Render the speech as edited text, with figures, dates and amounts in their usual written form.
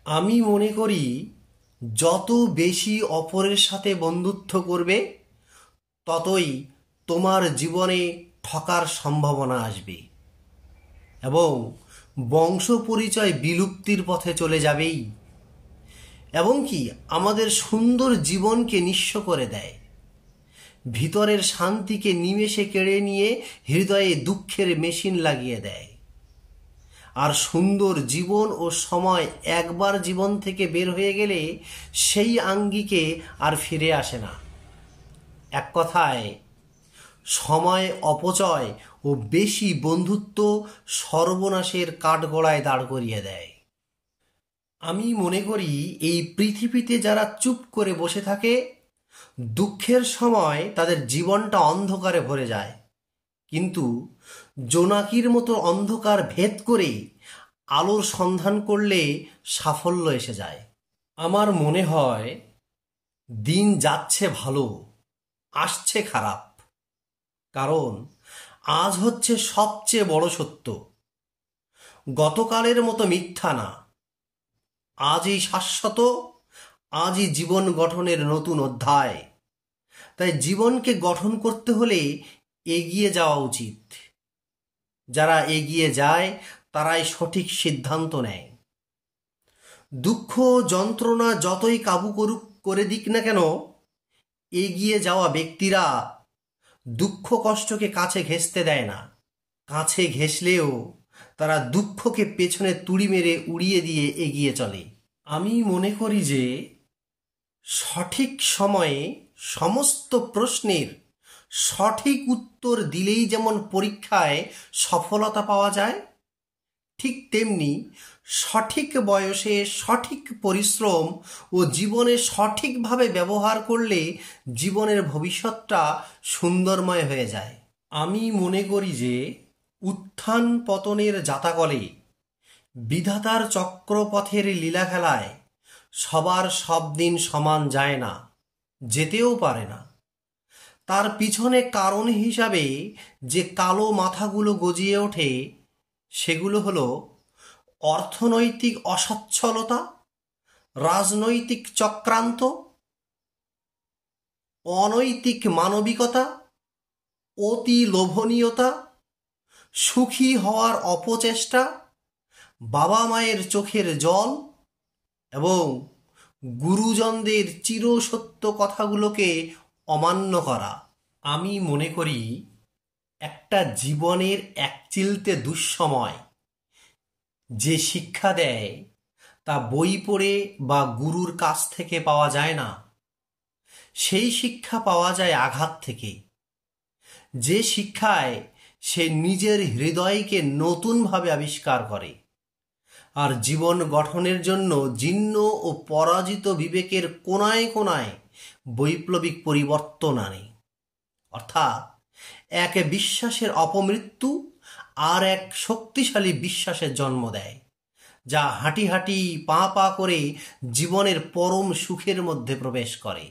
আমি মনে করি যত বেশি অপরের সাথে বন্ধুত্ব করবে ততই তোমার জীবনে ঠকার সম্ভাবনা আসবে এবং বংশ পরিচয় বিলুপ্তির পথে চলে যাবেই, এবং কি আমাদের সুন্দর জীবনকে নিঃস্ব করে দেয়, ভিতরের শান্তিকে নিমেষে কেড়ে নিয়ে হৃদয়ে দুঃখের মেশিন লাগিয়ে দেয়। আর সুন্দর জীবন ও সময় একবার জীবন থেকে বের হয়ে গেলে সেই আঙ্গিকে আর ফিরে আসে না। এক কথায়, সময় অপচয় ও বেশি বন্ধুত্ব সর্বনাশের কাঠগড়ায় দাঁড় করিয়ে দেয়। আমি মনে করি এই পৃথিবীতে যারা চুপ করে বসে থাকে, দুঃখের সময় তাদের জীবনটা অন্ধকারে ভরে যায়, কিন্তু জোনাকির মতো অন্ধকার ভেদ করে আলোর সন্ধান করলে সাফল্য এসে যায়। আমার মনে হয় দিন যাচ্ছে ভালো, আসছে খারাপ, কারণ আজ হচ্ছে সবচেয়ে বড় সত্য। গতকালের মতো মিথ্যা না, আজই শাশ্বত, আজই জীবন গঠনের নতুন অধ্যায়। তাই জীবনকে গঠন করতে হলে এগিয়ে যাওয়া উচিত। যারা এগিয়ে যায় তারাই সঠিক সিদ্ধান্ত নেয়। দুঃখ যন্ত্রণা যতই কাবু করে দিক না কেন, এগিয়ে যাওয়া ব্যক্তিরা দুঃখ কষ্টকে কাছে ঘেঁষতে দেয় না। কাছে ঘেঁষলেও তারা দুঃখকে পেছনে তুড়ি মেরে উড়িয়ে দিয়ে এগিয়ে চলে। আমি মনে করি যে সঠিক সময়ে সমস্ত প্রশ্নের সঠিক উত্তর দিলেই যেমন পরীক্ষায় সফলতা পাওয়া যায়, ঠিক তেমনি সঠিক বয়সে সঠিক পরিশ্রম ও জীবনে সঠিকভাবে ব্যবহার করলে জীবনের ভবিষ্যৎটা সুন্দরময় হয়ে যায়। আমি মনে করি যে উত্থান পতনের জাতাকলে, বিধাতার চক্রপথের লীলা খেলায় সবার সব দিন সমান যায় না, যেতেও পারে না। তার পিছনে কারণ হিসাবে যে কালো মাথাগুলো গজিয়ে ওঠে, সেগুলো হলো অর্থনৈতিক অসচ্ছলতা, রাজনৈতিক চক্রান্ত, অনৈতিক মানবিকতা, অতি লোভনীয়তা, সুখী হওয়ার অপচেষ্টা, বাবা মায়ের চোখের জল এবং গুরুজনদের চিরসত্য কথাগুলোকে অমান্য করা। আমি মনে করি একটা জীবনের একচিলতে দুঃসময় যে শিক্ষা দেয় তা বই পড়ে বা গুরুর কাছ থেকে পাওয়া যায় না। সেই শিক্ষা পাওয়া যায় আঘাত থেকে, যে শিক্ষায় সে নিজের হৃদয়কে নতুনভাবে আবিষ্কার করে আর জীবন গঠনের জন্য জীর্ণ ও পরাজিত বিবেকের কোনায় কোনায় বৈপ্লবিক পরিবর্তন আনে। অর্থাৎ এক বিশ্বাসের অপমৃত্যু আর এক শক্তিশালী বিশ্বাসের জন্ম দেয়, যা হাঁটি হাঁটি পা পা করে জীবনের পরম সুখের মধ্যে প্রবেশ করে।